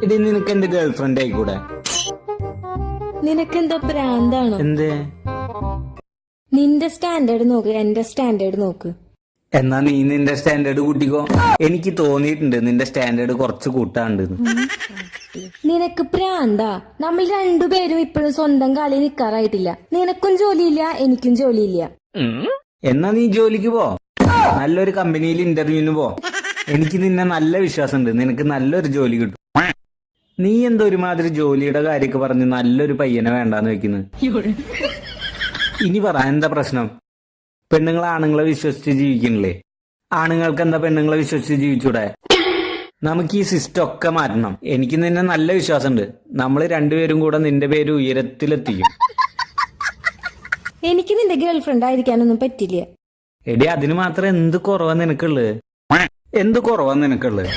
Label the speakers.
Speaker 1: എടി നിനക്ക് എന്റെ ഗേൾഫ്രണ്ട് ആയിക്കൂടെ?
Speaker 2: നിനക്കെന്തോ ഭ്രാന്താണോ?
Speaker 1: എന്തേ?
Speaker 2: നിന്റെ സ്റ്റാൻഡേർഡ് നോക്ക്, എന്റെ സ്റ്റാൻഡേർഡ് നോക്ക്.
Speaker 1: എന്നാ നീ നിന്റെ സ്റ്റാൻഡേർഡ് കൂട്ടിക്കോ. എനിക്ക് തോന്നിയിട്ടുണ്ട് നിന്റെ സ്റ്റാൻഡേർഡ് കുറച്ച് കൂട്ടാണ്ട്.
Speaker 2: നിനക്ക് ഭ്രാന്താ? നമ്മൾ രണ്ടുപേരും ഇപ്പോഴും സ്വന്തം കാലിൽ നിൽക്കാറായിട്ടില്ല. നിനക്കും ജോലിയില്ല, എനിക്കും ജോലിയില്ല.
Speaker 1: എന്നാ നീ ജോലിക്ക് പോ, നല്ലൊരു കമ്പനിയിൽ ഇന്റർവ്യൂവിന് പോ. എനിക്ക് നിന്നെ നല്ല വിശ്വാസമുണ്ട്, നിനക്ക് നല്ലൊരു ജോലി കിട്ടും. നീ എന്തോ ഒരുമാതിരി ജോലിയുടെ കാര്യമൊക്കെ പറഞ്ഞ് നല്ലൊരു പയ്യനെ വേണ്ടാന്ന് വെക്കുന്നത്. ഇനി പറ, എന്താ പ്രശ്നം? പെണ്ണുങ്ങൾ ആണുങ്ങളെ വിശ്വസിച്ച് ജീവിക്കണില്ലേ? ആണുങ്ങൾക്ക് എന്താ പെണ്ണുങ്ങളെ വിശ്വസിച്ച് ജീവിച്ചൂടെ? നമുക്ക് ഈ സിസ്റ്റം ഒക്കെ മാറ്റണം. എനിക്ക് നിന്നെ നല്ല വിശ്വാസമുണ്ട്. നമ്മൾ രണ്ടുപേരും കൂടെ നിന്റെ പേര് ഉയരത്തിലെത്തിക്കും.
Speaker 2: എനിക്ക് നിന്റെ ഗേൾഫ്രണ്ട് ആയിരിക്കാനൊന്നും പറ്റില്ല.
Speaker 1: എടി അതിന് മാത്രം എന്ത് കുറവാ നിനക്കുള്ളത്? എന്ത് കുറവാ നിനക്കുള്ളത്?